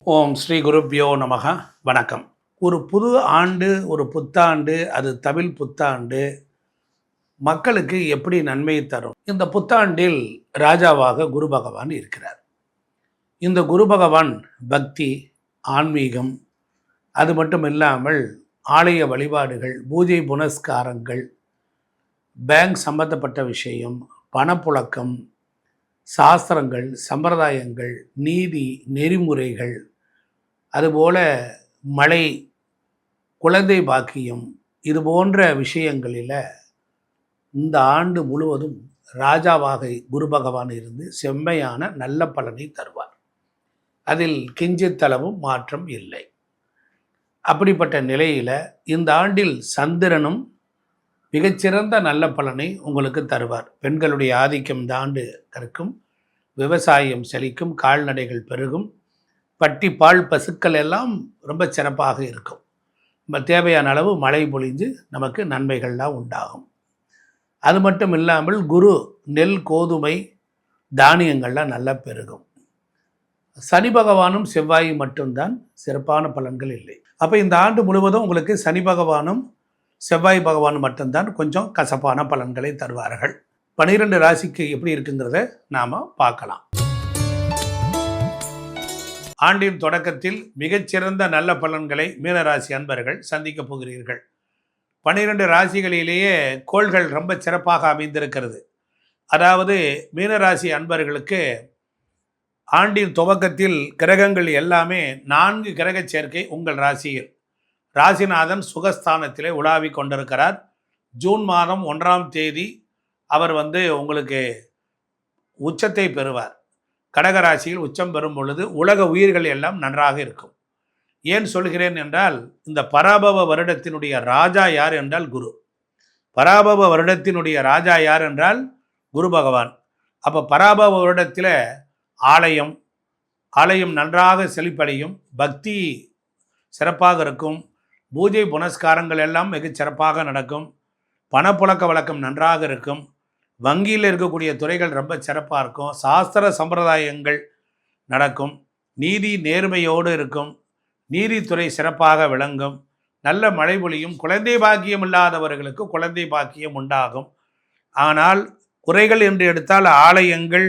ஓம் ஸ்ரீ குருப்யோ நமக. வணக்கம். ஒரு புது ஆண்டு, ஒரு புத்தாண்டு, அது தமிழ் புத்தாண்டு மக்களுக்கு எப்படி நன்மையை தரும்? இந்த புத்தாண்டில் ராஜாவாக குரு பகவான் இருக்கிறார். இந்த குரு பகவான் பக்தி, ஆன்மீகம், அது மட்டும் இல்லாமல் ஆலய வழிபாடுகள், பூஜை புனஸ்காரங்கள், பேங்க் சம்பந்தப்பட்ட விஷயம், பணப்புழக்கம், சாஸ்திரங்கள், சம்பிரதாயங்கள், நீதி, நெறிமுறைகள், அதுபோல மழை, குழந்தை பாக்கியம், இது போன்ற விஷயங்களில் இந்த ஆண்டு முழுவதும் ராஜாவாக குரு பகவான் இருந்து செம்மையான நல்ல பலனை தருவார். அதில் கிஞ்சித்தளவும் மாற்றம் இல்லை. அப்படிப்பட்ட நிலையில் இந்த ஆண்டில் சந்திரனும் மிகச்சிறந்த நல்ல பலனை உங்களுக்கு தருவார். பெண்களுடைய ஆதிக்கம் இந்த ஆண்டு இருக்கும். விவசாயம் செழிக்கும், கால்நடைகள் பெருகும், பட்டி பால் பசுக்கள் எல்லாம் ரொம்ப சிறப்பாக இருக்கும். நம்ம தேவையான அளவு மழை பொழிஞ்சு நமக்கு நன்மைகள்லாம் உண்டாகும். அது மட்டும் இல்லாமல் குரு நெல், கோதுமை, தானியங்கள்லாம் நல்லா பெருகும். சனி பகவானும் செவ்வாய் மட்டும்தான் சிறப்பான பலன்கள் இல்லை. அப்போ இந்த ஆண்டு முழுவதும் உங்களுக்கு சனி பகவானும் செவ்வாய் பகவானும் மட்டும்தான் கொஞ்சம் கசப்பான பலன்களை தருவார்கள். 12 ராசிக்கு எப்படி இருக்குங்கிறத நாம் பார்க்கலாம். ஆண்டின் தொடக்கத்தில் மிகச்சிறந்த நல்ல பலன்களை மீனராசி அன்பர்கள் சந்திக்கப் போகிறீர்கள். 12 ராசிகளிலேயே கோள்கள் ரொம்ப சிறப்பாக அமைந்திருக்கிறது. அதாவது மீனராசி அன்பர்களுக்கு ஆண்டின் துவக்கத்தில் கிரகங்கள் எல்லாமே 4 கிரக சேர்க்கை உங்கள் ராசியில். ராசிநாதன் சுகஸ்தானத்திலே உலாவி கொண்டிருக்கிறார். ஜூன் மாதம் 1ஆம் தேதி அவர் உங்களுக்கு உச்சத்தை பெறுவார். கடகராசியில் உச்சம் பெறும் பொழுது உலக உயிர்கள் எல்லாம் நன்றாக இருக்கும். ஏன் சொல்கிறேன் என்றால், இந்த பராபவ வருடத்தினுடைய ராஜா யார் என்றால் குரு. பராபவ வருடத்தினுடைய ராஜா யார் என்றால் குரு பகவான். அப்போ பராபவ வருடத்தில் ஆலயம் நன்றாக செழிப்படையும், பக்தி சிறப்பாக இருக்கும், பூஜை புனஸ்காரங்கள் எல்லாம் மிக சிறப்பாக நடக்கும், பணப்புழக்க வழக்கம் நன்றாக இருக்கும், வங்கியில் இருக்கக்கூடிய துறைகள் ரொம்ப சிறப்பாக இருக்கும், சாஸ்திர சம்பிரதாயங்கள் நடக்கும், நீதி நேர்மையோடு இருக்கும், நீதித்துறை சிறப்பாக விளங்கும், நல்ல மழை பொழியும், குழந்தை பாக்கியம் இல்லாதவர்களுக்கு குழந்தை பாக்கியம் உண்டாகும். ஆனால் குறைகள் என்று எடுத்தால் ஆலயங்கள்,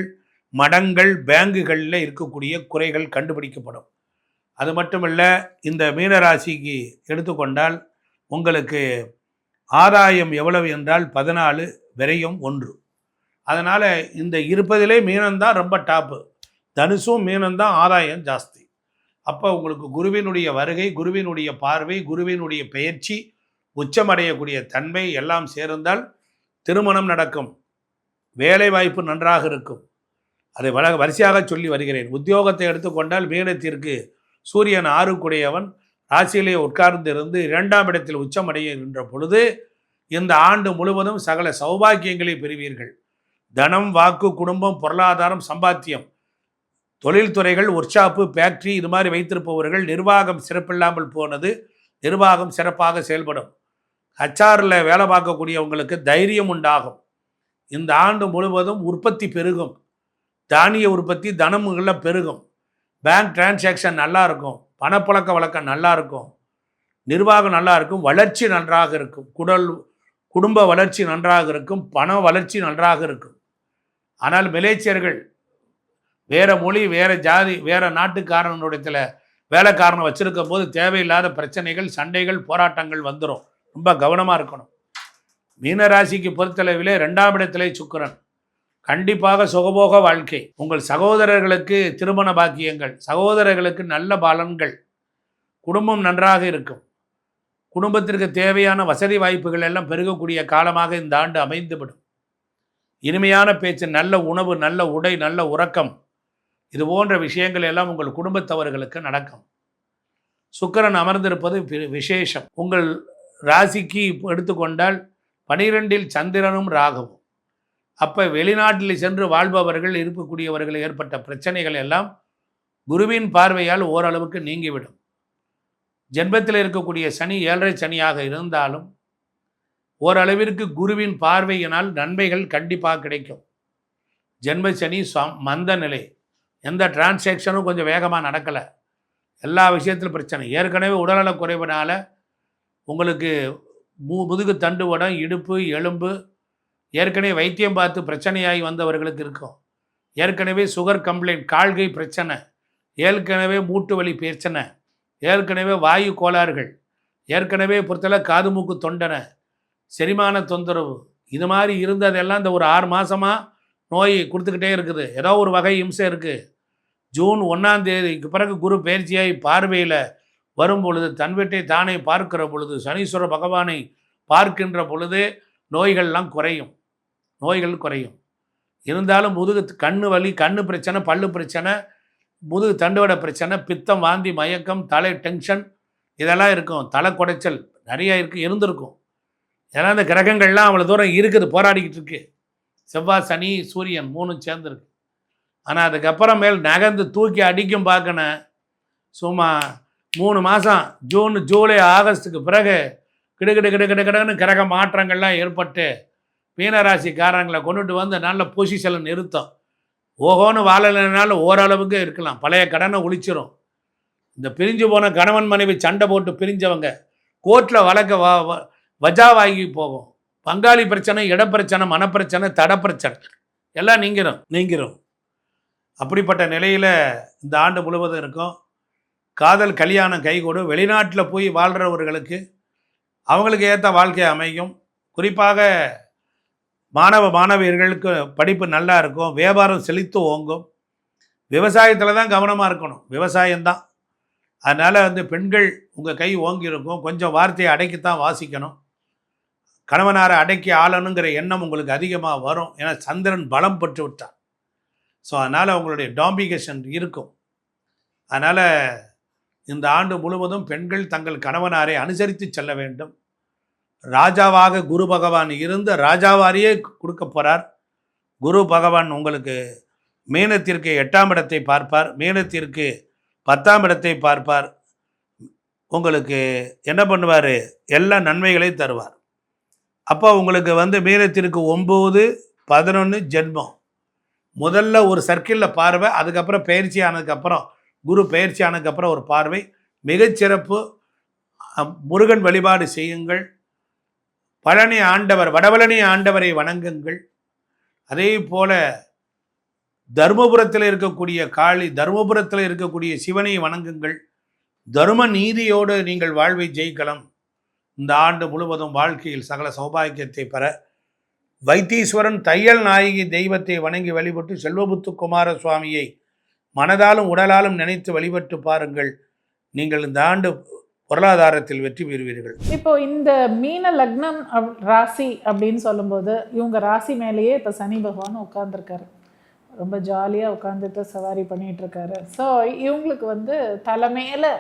மடங்கள், பேங்குகளில் இருக்கக்கூடிய குறைகள் கண்டுபிடிக்கப்படும். அது மட்டுமல்ல, இந்த மீனராசிக்கு எடுத்துக்கொண்டால் உங்களுக்கு ஆதாயம் எவ்வளவு என்றால் 14, விரயம் 1. அதனால் இந்த இருப்பதிலே மீனம்தான் ரொம்ப டாப்பு. தனுசும் மீனம்தான் ஆதாயம் ஜாஸ்தி. அப்போ உங்களுக்கு குருவினுடைய வருகை, குருவினுடைய பார்வை, குருவினுடைய பெயர்ச்சி, உச்சமடையக்கூடிய தன்மை எல்லாம் சேர்ந்தால் திருமணம் நடக்கும், வேலை வாய்ப்பு நன்றாக இருக்கும். அதை வரிசையாக சொல்லி வருகிறேன். உத்தியோகத்தை எடுத்துக்கொண்டால் மீனத்திற்கு சூரியன் 6 ராசியிலே உட்கார்ந்திருந்து 2ஆம் இடத்தில் உச்சமடைகின்ற பொழுது இந்த ஆண்டு முழுவதும் சகல சௌபாக்கியங்களை பெறுவீர்கள். தனம், வாக்கு, குடும்பம், பொருளாதாரம், சம்பாத்தியம், தொழில்துறைகள், ஒர்க்ஷாப்பு, ஃபேக்ட்ரி இது மாதிரி வைத்திருப்பவர்கள் நிர்வாகம் சிறப்பில்லாமல் போனது நிர்வாகம் சிறப்பாக செயல்படும். ஹச்ஆரில் வேலை பார்க்கக்கூடியவங்களுக்கு தைரியம் உண்டாகும். இந்த ஆண்டு முழுவதும் உற்பத்தி பெருகும். தானிய உற்பத்தி, தனமுகளில் பெருகும். பேங்க் டிரான்சாக்ஷன் நல்லா இருக்கும், பணப்புழக்க வழக்கம் நல்லா இருக்கும், நிர்வாகம் நல்லா இருக்கும், வளர்ச்சி நன்றாக இருக்கும், குடும்ப வளர்ச்சி நன்றாக இருக்கும், பண வளர்ச்சி நன்றாக இருக்கும். ஆனால் மிலேச்சியர்கள் வேறு மொழி, வேறு ஜாதி, வேறு நாட்டுக்காரனுடைய வேலைக்காரனை வச்சுருக்கும் போது தேவையில்லாத பிரச்சனைகள், சண்டைகள், போராட்டங்கள் வந்துடும். ரொம்ப கவனமாக இருக்கணும். மீனராசிக்கு பொறுத்தளவிலே 2ஆம் இடத்திலே சுக்கிரன். கண்டிப்பாக சுகபோக வாழ்க்கை. உங்கள் சகோதரர்களுக்கு திருமண பாக்கியங்கள், சகோதரர்களுக்கு நல்ல பலன்கள், குடும்பம் நன்றாக இருக்கும். குடும்பத்திற்கு தேவையான வசதி வாய்ப்புகள் எல்லாம் பெருகக்கூடிய காலமாக இந்த ஆண்டு அமைந்துவிடும். இனிமையான பேச்சு, நல்ல உணவு, நல்ல உடை, நல்ல உறக்கம், இது போன்ற விஷயங்கள் எல்லாம் உங்கள் குடும்பத்தவர்களுக்கு நடக்கும். சுக்கிரன் அமர்ந்திருப்பது விசேஷம். உங்கள் ராசிக்கு எடுத்துக்கொண்டால் 12இல் சந்திரனும் ராகுவும். அப்போ வெளிநாட்டில் சென்று வாழ்பவர்கள், இருக்கக்கூடியவர்கள் ஏற்பட்ட பிரச்சனைகள் எல்லாம் குருவின் பார்வையால் ஓரளவுக்கு நீங்கிவிடும். ஜென்மத்தில் இருக்கக்கூடிய சனி 7.5 சனியாக இருந்தாலும் ஓரளவிற்கு குருவின் பார்வையினால் நன்மைகள் கண்டிப்பாக கிடைக்கும். ஜென்ம சனி மந்த நிலை, எந்த டிரான்சாக்ஷனும் கொஞ்சம் வேகமாக நடக்கலை. எல்லா விஷயத்திலும் பிரச்சனை. ஏற்கனவே உடல்நலக் குறைவினால் உங்களுக்கு முதுகு தண்டுவடம், இடுப்பு, எலும்பு ஏற்கனவே வைத்தியம் பார்த்து பிரச்சனையாகி வந்தவர்களுக்கு இருக்கும். ஏற்கனவே சுகர் கம்ப்ளைண்ட், கால்கை பிரச்சனை, ஏற்கனவே மூட்டு வலி பிரச்சனை, ஏற்கனவே வாயு கோளாறுகள், ஏற்கனவே பொறுத்தல காது மூக்கு தொண்டனை, செரிமான தொந்தரவு, இது மாதிரி இருந்ததெல்லாம் இந்த ஒரு 6 மாதமாக நோய் கொடுத்துக்கிட்டே இருக்குது. ஏதோ ஒரு வகை இம்சை இருக்குது. ஜூன் 1ஆம் தேதிக்கு பிறகு குரு பயிற்சியாகி பார்வையில் வரும் பொழுது, தன் வீட்டை தானே பார்க்கிற பொழுது, சனீஸ்வர பகவானை பார்க்கின்ற பொழுது நோய்கள்லாம் குறையும். நோய்கள் குறையும். இருந்தாலும் முதுகு கண்ணு வலி, கண்ணு பிரச்சனை, பல்லு பிரச்சனை, முதுகு தண்டுவட பிரச்சனை, பித்தம், வாந்தி, மயக்கம், தலை டென்ஷன் இதெல்லாம் இருக்கும். தலை குடைச்சல் நிறையா இருந்திருக்கும். ஏன்னா இந்த கிரகங்கள்லாம் அவ்வளோ தூரம் இருக்குது, போராடிக்கிட்டு இருக்கு. செவ்வாய், சனி, சூரியன் 3 சேர்ந்துருக்கு. ஆனால் அதுக்கப்புறமேல் நகர்ந்து தூக்கி அடிக்கும் பார்க்கணும். சும்மா 3 மாதம் ஜூன், ஜூலை, ஆகஸ்ட்டுக்கு பிறகு கிடுன்னு கிரக மாற்றங்கள்லாம் ஏற்பட்டு மீனராசிக்காரங்களை கொண்டுட்டு வந்து நல்ல பொசிஷனில் நிறுத்தம். ஓஹோன்னு வாழலைனாலும் ஓரளவுக்கு இருக்கலாம். பழைய கடனை ஒழிச்சிரும். இந்த பிரிஞ்சு போன கணவன் மனைவி சண்டை போட்டு பிரிஞ்சவங்க கோர்ட்டில் வழக்க வஜாவாகி போகும். பங்காளி பிரச்சனை, இடப்பிரச்சனை, மனப்பிரச்சனை, தடப்பிரச்சனை எல்லாம் நீங்கிரும். அப்படிப்பட்ட நிலையில் இந்த ஆண்டு முழுவதும் இருக்கும். காதல் கல்யாணம் கைகூடும். வெளிநாட்டில் போய் வாழ்கிறவர்களுக்கு அவங்களுக்கு ஏற்ற வாழ்க்கை அமையும். குறிப்பாக மாணவியர்களுக்கு படிப்பு நல்லா இருக்கும். வியாபாரம் செழித்து ஓங்கும். விவசாயத்தில் தான் கவனமாக இருக்கணும். விவசாயம்தான். அதனால் பெண்கள் உங்கள் கை ஓங்கி இருக்கும். கொஞ்சம் வார்த்தையை அடக்கித்தான் வாசிக்கணும். கணவனாரை அடக்கி ஆளணுங்கிற எண்ணம் உங்களுக்கு அதிகமாக வரும். ஏன்னா சந்திரன் பலம் பெற்று விட்டார். ஸோ அதனால் உங்களுடைய டாம்பிகேஷன் இருக்கும். அதனால் இந்த ஆண்டு முழுவதும் பெண்கள் தங்கள் கணவனாரை அனுசரித்து செல்ல வேண்டும். ராஜாவாக குரு பகவான் இருந்து ராஜாவாரியே கொடுக்க போகிறார். குரு பகவான் உங்களுக்கு மீனத்திற்கு 8ஆம் இடத்தை பார்ப்பார். மீனத்திற்கு 10ஆம் இடத்தை பார்ப்பார். உங்களுக்கு என்ன பண்ணுவார்? எல்லா நன்மைகளையும் தருவார். அப்போ உங்களுக்கு மீனத்திற்கு 9, 11 ஜென்மம். முதல்ல ஒரு சர்க்கிளில் பார்வை, அதுக்கப்புறம் பயிற்சி ஆனதுக்கப்புறம் குரு பயிற்சி ஆனதுக்கப்புறம் ஒரு பார்வை. மிகச்சிறப்பு. முருகன் வழிபாடு செய்யுங்கள். பழனி ஆண்டவர், வடபழனி ஆண்டவரை வணங்குங்கள். அதே போல் தருமபுரத்தில் இருக்கக்கூடிய காளி, தருமபுரத்தில் இருக்கக்கூடிய சிவனை வணங்குங்கள். தர்ம நீதியோடு நீங்கள் வாழ்வை ஜெயிக்கலாம். இந்த ஆண்டு முழுவதும் வாழ்க்கையில் சகல சௌபாக்கியத்தை பெற வைத்தீஸ்வரன் தையல் நாயகி தெய்வத்தை வணங்கி வழிபட்டு செல்வமுத்து குமார சுவாமியை மனதாலும் உடலாலும் நினைத்து வழிபட்டு பாருங்கள். நீங்கள் இந்த ஆண்டு பொருளாதாரத்தில் வெற்றி பெறுவீர்கள். இப்போ இந்த மீன லக்னம் ராசி அப்படின்னு சொல்லும்போது இவங்க ராசி மேலேயே இப்போ சனி பகவான் உட்கார்ந்துருக்காரு. ரொம்ப ஜாலியாக உட்காந்துட்டு சவாரி பண்ணிகிட்டு இருக்காரு. ஸோ இவங்களுக்கு தலைமையில்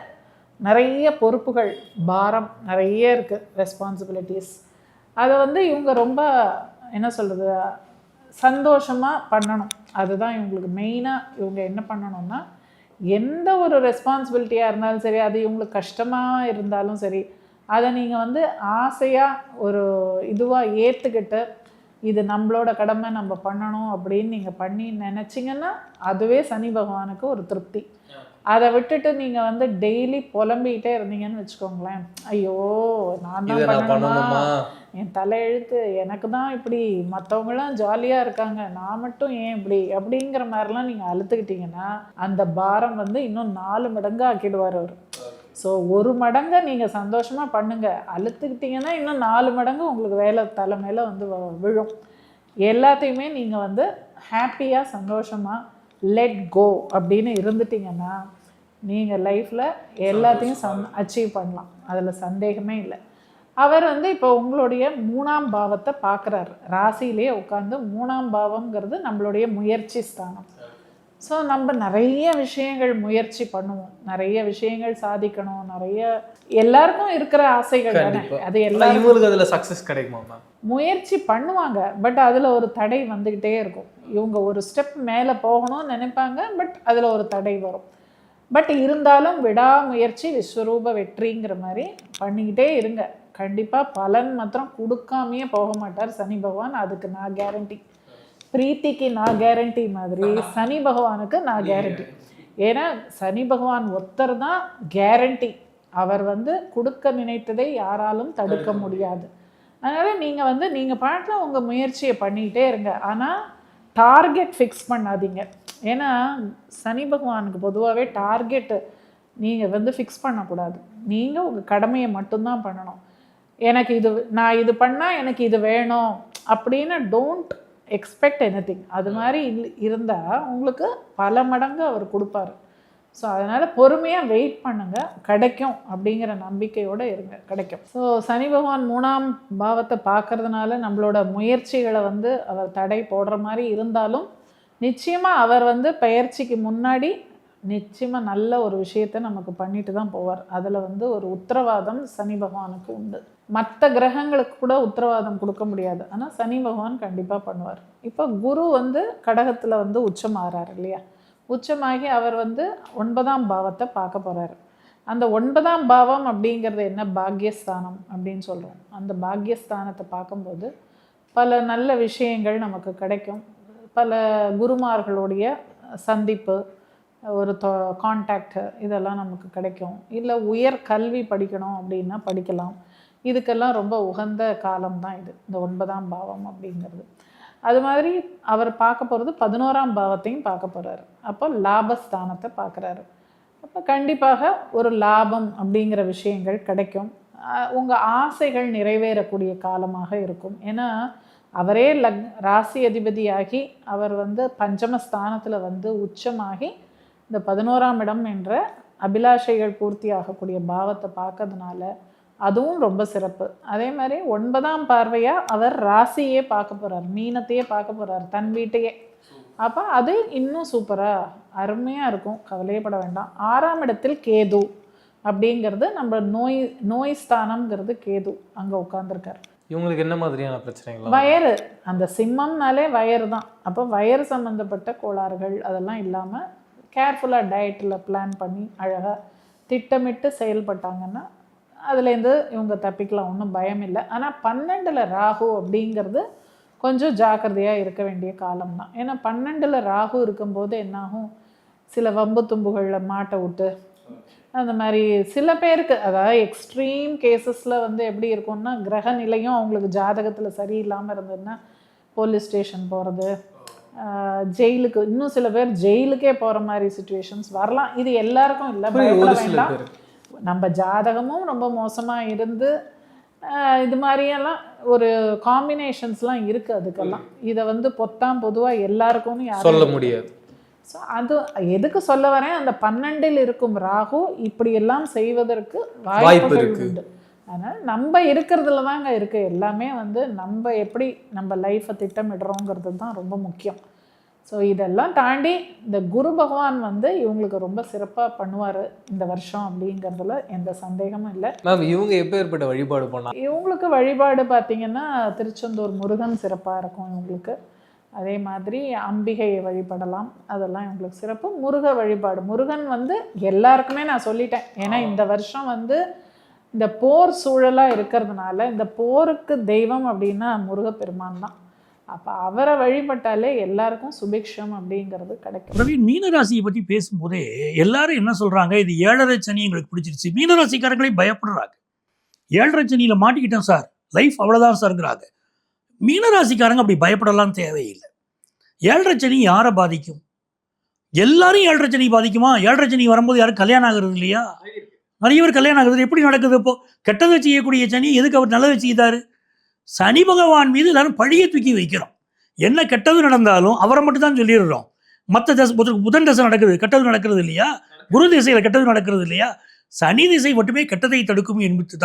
நிறைய பொறுப்புகள், பாரம் நிறைய இருக்குது, ரெஸ்பான்சிபிலிட்டிஸ். அதை இவங்க ரொம்ப என்ன சொல்கிறது, சந்தோஷமாக பண்ணணும். அதுதான் இவங்களுக்கு மெயினாக. இவங்க என்ன பண்ணணும்னா, எந்த ஒரு ரெஸ்பான்சிபிலிட்டியாக இருந்தாலும் சரி, அது இவங்களுக்கு கஷ்டமாக இருந்தாலும் சரி, அதை நீங்கள் ஆசையாக ஒரு இதுவாக ஏற்றுக்கிட்டு இது நம்மளோட கடமை, நம்ம பண்ணணும் அப்படின்னு நீங்கள் பண்ணி நினச்சிங்கன்னா அதுவே சனி பகவானுக்கு ஒரு திருப்தி. அதை விட்டுட்டு நீங்கள் டெய்லி புலம்பிக்கிட்டே இருந்தீங்கன்னு வச்சுக்கோங்களேன், ஐயோ நான் தான் பண்ணணுமா, என் தலையெழுத்து, எனக்கு தான் இப்படி, மற்றவங்களாம் ஜாலியாக இருக்காங்க, நான் மட்டும் ஏன் இப்படி அப்படிங்கிற மாதிரிலாம் நீங்கள் அழுத்துக்கிட்டீங்கன்னா அந்த பாரம் இன்னும் 4 மடங்கு ஆக்கிடுவார் அவர். ஸோ 1 மடங்கை நீங்கள் சந்தோஷமாக பண்ணுங்கள். அழுத்துக்கிட்டிங்கன்னா இன்னும் 4 மடங்கு உங்களுக்கு வேலை தலை மேலே விழும். எல்லாத்தையுமே நீங்கள் ஹாப்பியாக சந்தோஷமாக லெட் கோ அப்படின்னு இருந்துட்டிங்கன்னா நீங்கள் லைஃப்பில் எல்லாத்தையும் அச்சீவ் பண்ணலாம். அதில் சந்தேகமே இல்லை. அவர் இப்போ உங்களுடைய 3ஆம் பாவத்தை பார்க்குறாரு. ராசியிலேயே உட்காந்து 3ஆம் பாவம்ங்கிறது நம்மளுடைய முயற்சி ஸ்தானம். ஸோ நம்ம நிறைய விஷயங்கள் முயற்சி பண்ணுவோம், நிறைய விஷயங்கள் சாதிக்கணும், நிறைய எல்லாருக்கும் இருக்கிற ஆசைகள் தானே. அது எல்லாரும் அதில் சக்ஸஸ் கிடைக்குமா? முயற்சி பண்ணுவாங்க, பட் அதில் ஒரு தடை வந்துக்கிட்டே இருக்கும். இவங்க ஒரு ஸ்டெப் மேலே போகணும்னு நினைப்பாங்க, பட் அதில் ஒரு தடை வரும். பட் இருந்தாலும் விடாமுயற்சி விஸ்வரூப வெற்றிங்கிற மாதிரி பண்ணிக்கிட்டே இருங்க. கண்டிப்பாக பலன் மாத்திரம் கொடுக்காமையே போக மாட்டார் சனி பகவான். அதுக்கு நான் கேரண்டி. பிரீத்திக்கு நான் கேரண்டி மாதிரி சனி பகவானுக்கு நான் கேரண்டி. ஏன்னா சனி பகவான் ஒருத்தர் தான் கேரண்டி. அவர் வந்து கொடுக்க நினைத்ததை யாராலும் தடுக்க முடியாது. அதனால் நீங்கள் பாட்டில் உங்கள் முயற்சியை பண்ணிக்கிட்டே இருங்க. ஆனால் டார்கெட் ஃபிக்ஸ் பண்ணாதீங்க. ஏன்னா சனி பகவானுக்கு பொதுவாகவே டார்கெட்டு நீங்கள் ஃபிக்ஸ் பண்ணக்கூடாது. நீங்கள் உங்கள் கடமையை மட்டும்தான் பண்ணணும். எனக்கு நான் இது பண்ணால் எனக்கு இது வேணும் அப்படின்னு டோன்ட் எக்ஸ்பெக்ட் எனிதிங். அது மாதிரி இருந்தால் உங்களுக்கு பல மடங்கு அவர் கொடுப்பாரு. ஸோ அதனால் பொறுமையாக வெயிட் பண்ணுங்கள், கிடைக்கும் அப்படிங்கிற நம்பிக்கையோடு இருங்க, கிடைக்கும். ஸோ சனி பகவான் 3ஆம் பாவத்தை பார்க்கறதுனால நம்மளோட முயற்சிகளை அவர் தடை போடுற மாதிரி இருந்தாலும் நிச்சயமாக அவர் பெயர்ச்சிக்கு முன்னாடி நிச்சயமாக நல்ல ஒரு விஷயத்தை நமக்கு பண்ணிட்டு தான் போவார். அதில் ஒரு உத்தரவாதம் சனி பகவானுக்கு உண்டு. மற்ற கிரகங்களுக்கு கூட உத்தரவாதம் கொடுக்க முடியாது, ஆனால் சனி பகவான் கண்டிப்பாக பண்ணுவார். இப்போ குரு கடகத்தில் உச்சமாகறாரு இல்லையா? உச்சமாகி அவர் 9ஆம் பாவத்தை பார்க்க போகிறாரு. அந்த 9ஆம் பாவம் அப்படிங்கிறது என்ன? பாக்யஸ்தானம் அப்படின்னு சொல்கிறோம். அந்த பாக்யஸ்தானத்தை பார்க்கும்போது பல நல்ல விஷயங்கள் நமக்கு கிடைக்கும். பல குருமார்களுடைய சந்திப்பு, ஒரு கான்டாக்ட், இதெல்லாம் நமக்கு கிடைக்கும். இல்லை உயர் கல்வி படிக்கணும் அப்படின்னா படிக்கலாம். இதுக்கெல்லாம் ரொம்ப உகந்த காலம்தான் இது, இந்த 9ஆம் பாவம் அப்படிங்கிறது. அது மாதிரி அவர் பார்க்க போகிறது 11ஆம் பாவத்தையும் பார்க்க போகிறாரு. அப்போ லாபஸ்தானத்தை பார்க்குறாரு. அப்போ கண்டிப்பாக ஒரு லாபம் அப்படிங்கிற விஷயங்கள் கிடைக்கும். உங்கள் ஆசைகள் நிறைவேறக்கூடிய காலமாக இருக்கும். ஏன்னா அவரே ராசி அதிபதியாகி அவர் பஞ்சமஸ்தானத்தில் உச்சமாகி இந்த 11ஆம் இடம் என்ற அபிலாஷைகள் பூர்த்தி ஆகக்கூடிய பாவத்தை பார்க்கறதுனால அதுவும் ரொம்ப சிறப்பு. அதே மாதிரி 9ஆம் பார்வையாக அவர் ராசியே பார்க்க போகிறார், மீனத்தையே பார்க்க போகிறார், தன் வீட்டையே. அப்போ அது இன்னும் சூப்பராக அருமையாக இருக்கும், கவலையப்பட வேண்டாம். 6ஆம் இடத்தில் கேது அப்படிங்கிறது நம்ம நோய் ஸ்தானம்ங்கிறது கேது அங்கே உட்காந்துருக்கார். இவங்களுக்கு என்ன மாதிரியான பிரச்சனைகள்? வயறு, அந்த சிம்மம்னாலே வயறு தான். அப்போ வயறு சம்மந்தப்பட்ட கோளாறுகள் அதெல்லாம் இல்லாமல் கேர்ஃபுல்லாக டயட்டில் பிளான் பண்ணி அழகாக திட்டமிட்டு செயல்பட்டாங்கன்னா அதுலேருந்து இவங்க தப்பிக்கலாம், ஒன்றும் பயம் இல்லை. ஆனால் 12ல் ராகு அப்படிங்கிறது கொஞ்சம் ஜாக்கிரதையாக இருக்க வேண்டிய காலம் தான். ஏன்னா 12ல் ராகு இருக்கும்போது என்னாகும், சில வம்பு தும்புகளில் மாட்ட விட்டு அந்த மாதிரி சில பேருக்கு, அதாவது எக்ஸ்ட்ரீம் கேசஸில் எப்படி இருக்கும்னா கிரக நிலையும் அவங்களுக்கு ஜாதகத்தில் சரியில்லாமல் இருந்ததுன்னா போலீஸ் ஸ்டேஷன் போகிறது, ஜெயிலுக்கு, இன்னும் சில பேர் ஜெயிலுக்கே போகிற மாதிரி சுச்சுவேஷன்ஸ் வரலாம். இது எல்லாருக்கும் இல்லை, பயப்பட வேண்டாம். நம்ம ஜாதகமும் ரொம்ப மோசமாக இருந்து இது மாதிரியெல்லாம் ஒரு காம்பினேஷன்ஸ்லாம் இருக்குது. அதுக்கெல்லாம் இதை பொத்தாம் பொதுவாக எல்லாருக்கும்னு யாரும் சொல்ல முடியாது. ஸோ அது எதுக்கு சொல்ல வரேன், அந்த 12ல் இருக்கும் ராகு இப்படியெல்லாம் செய்வதற்கு வாய்ப்புகள் உண்டு. அதனால் நம்ம இருக்கிறதுல தாங்க இருக்குது எல்லாமே. நம்ம எப்படி நம்ம லைஃப்பை திட்டமிடுறோங்கிறது தான் ரொம்ப முக்கியம். ஸோ இதெல்லாம் தாண்டி இந்த குரு பகவான் இவங்களுக்கு ரொம்ப சிறப்பாக பண்ணுவார் இந்த வருஷம் அப்படிங்கிறதுல எந்த சந்தேகமும் இல்லை. மேம் இவங்க எப்போ ஏற்பட்ட வழிபாடு பண்ணலாம்? இவங்களுக்கு வழிபாடு பார்த்திங்கன்னா திருச்செந்தூர் முருகன் சிறப்பாக இருக்கும் இவங்களுக்கு. அதே மாதிரி அம்பிகையை வழிபடலாம், அதெல்லாம் இவங்களுக்கு சிறப்பு. முருக வழிபாடு, முருகன் எல்லாருக்குமே நான் சொல்லிட்டேன். ஏன்னா இந்த வருஷம் இந்த போர் சூழலாக இருக்கிறதுனால இந்த போருக்கு தெய்வம் அப்படின்னா முருகப்பெருமான் தான். அப்போ அவரை வழிபட்டாலே எல்லாருக்கும் சுபிக்ஷம் அப்படிங்கிறது கிடைக்கும். பிரவீன், மீனராசியை பற்றி பேசும்போதே எல்லாரும் என்ன சொல்கிறாங்க, இது 7.5 சனி எங்களுக்கு பிடிச்சிருச்சு. மீனராசிக்காரங்களே பயப்படுறாங்க. 7.5 சனியில் மாட்டிக்கிட்டோம் சார், லைஃப் அவ்வளோதான் சார்ங்கிறாங்க. மீனராசிக்காரங்க அப்படி பயப்படலாம் தேவையில்லை. 7.5 சனி யாரை பாதிக்கும்? எல்லாரும் 7.5 சனி பாதிக்குமா? 7.5 சனி வரும்போது யாரும் கல்யாணம் ஆகுறது இல்லையா? நிறைய பேர் கல்யாணம் ஆகுறது எப்படி நடக்குது? இப்போ கெட்டதை செய்யக்கூடிய சனி எதுக்கு அவர் நல்லதை செய்தார்? சனி பகவான் மீது எல்லாரும் பழியை தூக்கி வைக்கிறோம். என்ன கெட்டது நடந்தாலும் அவரை மட்டும் தான் சொல்லிடுறோம். மற்ற தசை, புதன் தசை நடக்குது, கெட்டது நடக்கிறது இல்லையா? குரு திசையில் கெட்டது நடக்கிறது இல்லையா? சனி திசை மட்டுமே கெட்டதை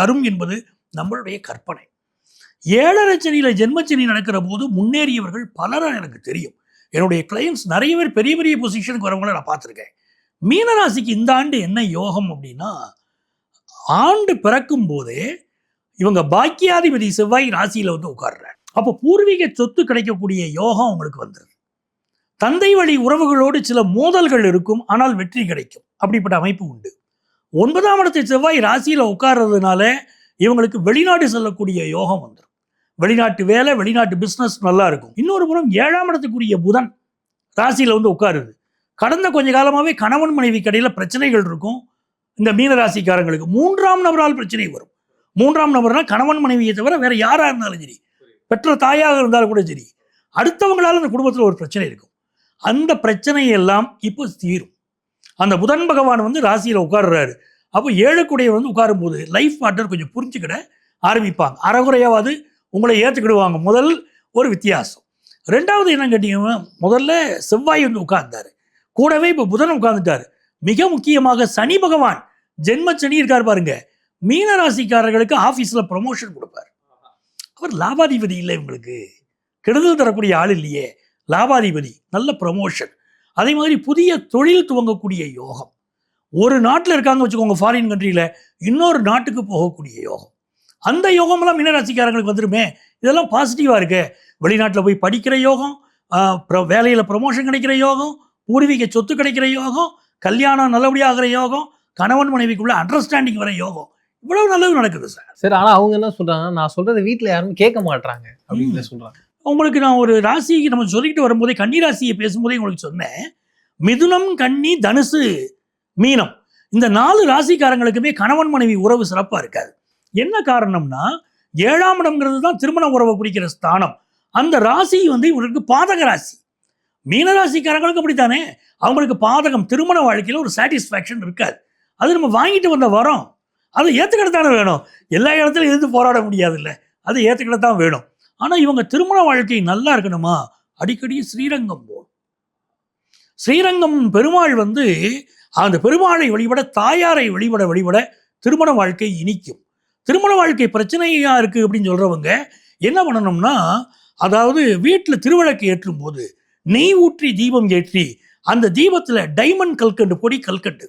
தரும் என்பது நம்மளுடைய கற்பனை. 7.5 சனியில் ஜென்மச்சனி நடக்கிற போது முன்னேறியவர்கள் பலரும் எனக்கு தெரியும். என்னுடைய கிளையன்ஸ் நிறைய பேர் பெரிய பெரிய பொசிஷனுக்கு வரவங்களை நான் பார்த்துருக்கேன். மீனராசிக்கு இந்த ஆண்டு என்ன யோகம் அப்படின்னா, ஆண்டு பிறக்கும் போதே இவங்க பாக்கியாதிபதி செவ்வாய் ராசியில் உட்கார்றார். அப்போ பூர்வீக சொத்து கிடைக்கக்கூடிய யோகம் உங்களுக்கு வந்துடுது. தந்தை வழி உறவுகளோடு சில மோதல்கள் இருக்கும், ஆனால் வெற்றி கிடைக்கும். அப்படிப்பட்ட அமைப்பு உண்டு. 9ஆம் இடத்தை செவ்வாய் ராசியில் உட்கார்றதுனால இவங்களுக்கு வெளிநாடு செல்லக்கூடிய யோகம் வந்துடும். வெளிநாட்டு வேலை, வெளிநாட்டு பிஸ்னஸ் நல்லா இருக்கும். இன்னொரு புறம் 7ஆம் இடத்துக்குரிய புதன் ராசியில் உட்காருது. கடந்த கொஞ்ச காலமாகவே கணவன் மனைவி கடையில் பிரச்சனைகள் இருக்கும். இந்த மீனராசிக்காரங்களுக்கு 3ஆம் நபரால் பிரச்சனை வரும். 3ஆம் நபர்னா கணவன் மனைவியை தவிர வேற யாராக இருந்தாலும் சரி, பெற்ற தாயாக இருந்தாலும் கூட சரி, அடுத்தவங்களால அந்த குடும்பத்தில் ஒரு பிரச்சனை இருக்கும். அந்த பிரச்சனையெல்லாம் இப்போ தீரும். அந்த புதன் பகவான் வந்து ராசியில் உட்கார்றாரு. அப்போ 7 உட்காரும் போது லைஃப் பார்ட்னர் கொஞ்சம் புரிஞ்சுக்கிட ஆரம்பிப்பாங்க. அறகுறையாவது உங்களை ஏற்றுக்கிடுவாங்க. முதல் ஒரு வித்தியாசம். 2வது என்ன கேட்டீங்கன்னா, முதல்ல செவ்வாய் வந்து உட்கார்ந்தாரு, கூடவே இப்போ புதன் உட்கார்ந்துட்டாரு. மிக முக்கியமாக சனி பகவான், ஜென்ம சனி இருக்கார் பாருங்க, மீனராசிக்காரர்களுக்கு ஆஃபீஸில் ப்ரமோஷன் கொடுப்பார். அவர் லாபாதிபதி இல்லை, இவங்களுக்கு கெடுதல் தரக்கூடிய ஆள் இல்லையே, லாபாதிபதி, நல்ல ப்ரமோஷன். அதே மாதிரி புதிய தொழில் துவங்கக்கூடிய யோகம். ஒரு நாட்டில் இருக்காங்க வச்சுக்கோங்க, ஃபாரின் கண்ட்ரியில், இன்னொரு நாட்டுக்கு போகக்கூடிய யோகம். அந்த யோகமெல்லாம் மீனராசிக்காரங்களுக்கு வந்துருமே. இதெல்லாம் பாசிட்டிவாக இருக்கு. வெளிநாட்டில் போய் படிக்கிற யோகம், வேலையில் ப்ரமோஷன் கிடைக்கிற யோகம், பூர்வீக சொத்து கிடைக்கிற யோகம், கல்யாணம் நல்லபடியாக ஆகிற யோகம், கணவன் மனைவிக்குள்ள அண்டர்ஸ்டாண்டிங் வர யோகம், இவ்வளவு நல்லது நடக்குது சார். சரி, ஆனா அவங்க என்ன சொல்றாங்க, நான் சொல்றதை வீட்டுல யாரும் கேட்க மாட்டாங்க அப்படின்னு சொல்றாங்க. உங்களுக்கு நான் ஒரு ராசிக்கு நம்ம சொல்லிக்கிட்டு வரும்போதே, கன்னி ராசியை பேசும்போதே உங்களுக்கு சொன்னேன், மிதுனம், கன்னி, தனுசு, மீனம், இந்த 4 ராசிக்காரங்களுக்குமே கணவன் மனைவி உறவு சிறப்பாக இருக்காது. என்ன காரணம்னா, 7ஆம் இடம்ங்கிறது தான் திருமண உறவை குறிக்கிற ஸ்தானம். அந்த ராசி வந்து இவருக்கு பாதக ராசி. மீனராசிக்காரங்களுக்கு அப்படித்தானே, அவங்களுக்கு பாதகம். திருமண வாழ்க்கையில் ஒரு சாட்டிஸ்ஃபேக்ஷன் இருக்காது. அது நம்ம வாங்கிட்டு வந்த வரோம், அதை ஏற்றுக்கிடத்தானே வேணும். எல்லா இடத்துலையும் எதிர்த்து போராட முடியாது இல்லை, அதை ஏற்றுக்கிடத்தான் வேணும். ஆனால் இவங்க திருமண வாழ்க்கை நல்லா இருக்கணுமா, அடிக்கடி ஸ்ரீரங்கம் போகணும். ஸ்ரீரங்கம் பெருமாள் வந்து அந்த பெருமாளை வழிபட, தாயாரை வழிபட திருமண வாழ்க்கை இனிக்கும். திருமண வாழ்க்கை பிரச்சனையாக இருக்குது அப்படின்னு சொல்கிறவங்க என்ன பண்ணணும்னா, அதாவது வீட்டில் திருவிளக்கு ஏற்றும் போது நெய் ஊற்றி தீபம் ஏற்றி, அந்த தீபத்தில் டைமண்ட் கல்கண்டு, பொடி கல்கண்டு,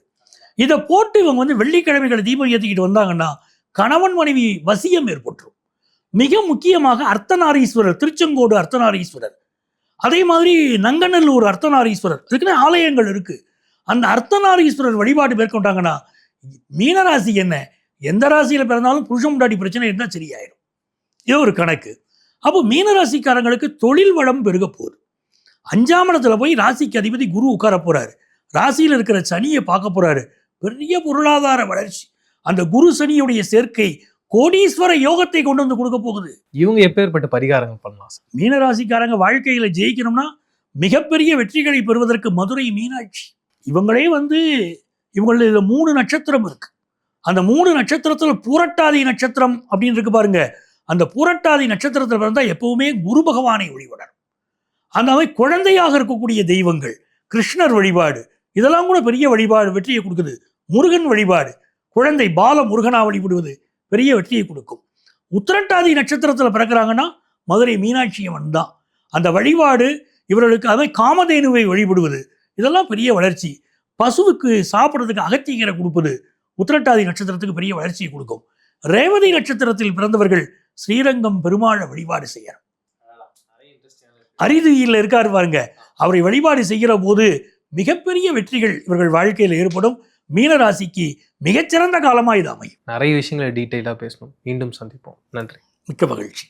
இதை போட்டு இவங்க வந்து வெள்ளிக்கிழமைகளை தீபம் ஏற்றிக்கிட்டு வந்தாங்கன்னா கணவன் மனைவி வசியம் ஏற்பட்டுரும். மிக முக்கியமாக அர்த்தநாரீஸ்வரர், திருச்செங்கோடு அர்த்தநாரீஸ்வரர், அதே மாதிரி நங்கநல்லூர் அர்த்தநாரீஸ்வரர், இதுக்குன்னு ஆலயங்கள் இருக்குது. அந்த அர்த்தநாரீஸ்வரர் வழிபாடு மேற்கொண்டாங்கன்னா, மீனராசி என்ன, எந்த ராசியில் பிறந்தாலும் புருஷன் முண்டாடி பிரச்சனை இருந்தால் சரியாயிடும். இது ஒரு கணக்கு. அப்போ மீனராசிக்காரங்களுக்கு தொழில் வளம் பெருக போகுது. 5ஆம் இடத்துல போய் ராசிக்கு அதிபதி குரு உட்கார போறாரு. ராசியில் இருக்கிற சனியை பார்க்க போறாரு. பெரிய பொருளாதார வளர்ச்சி. அந்த குரு சனியுடைய சேர்க்கை கோடீஸ்வர யோகத்தை கொண்டு வந்து கொடுக்க போகுது. இவங்க எப்பேற்பட்ட பரிகாரங்கள் பண்ணலாம்? மீனராசிக்காரங்க வாழ்க்கையில ஜெயிக்கணும்னா, மிகப்பெரிய வெற்றிகளை பெறுவதற்கு மதுரை மீனாட்சி. இவங்களே வந்து இவங்கள 3 நட்சத்திரம் இருக்கு. அந்த 3 நட்சத்திரத்தில் பூரட்டாதி நட்சத்திரம் அப்படின்னு இருக்கு பாருங்க. அந்த பூரட்டாதி நட்சத்திரத்தில் பிறந்தா எப்பவுமே குரு பகவானை வழிபடணும். அந்த மாதிரி குழந்தையாக இருக்கக்கூடிய தெய்வங்கள், கிருஷ்ணர் வழிபாடு, இதெல்லாம் கூட பெரிய வழிபாடு, வெற்றியை கொடுக்குது. முருகன் வழிபாடு, குழந்தை பால முருகனா வழிபடுவது பெரிய வெற்றியை கொடுக்கும். உத்திரட்டாதி நட்சத்திரத்தில் பிறக்கிறாங்கன்னா மதுரை மீனாட்சி அம்மன் தான். அந்த வழிபாடு இவர்களுக்கு, அதை காமதேனுவை வழிபடுவது, இதெல்லாம் பெரிய வளர்ச்சி. பசுவுக்கு சாப்பிட்றதுக்கு அகத்திக்கீரை கொடுப்பது உத்திரட்டாதி நட்சத்திரத்துக்கு பெரிய வளர்ச்சியை கொடுக்கும். ரேவதி நட்சத்திரத்தில் பிறந்தவர்கள் ஸ்ரீரங்கம் பெருமாளை வழிபாடு செய்யணும். அரிதியில் இருக்காரு பாருங்க, அவரை வழிபாடு செய்கிற போது மிகப்பெரிய வெற்றிகள் இவர்கள் வாழ்க்கையில் ஏற்படும். மீனராசிக்கு மிகச்சிறந்த காலமா இது அமையும். நிறைய விஷயங்களை டீட்டெயிலாக பேசணும். மீண்டும் சந்திப்போம். நன்றி. மிக்க மகிழ்ச்சி.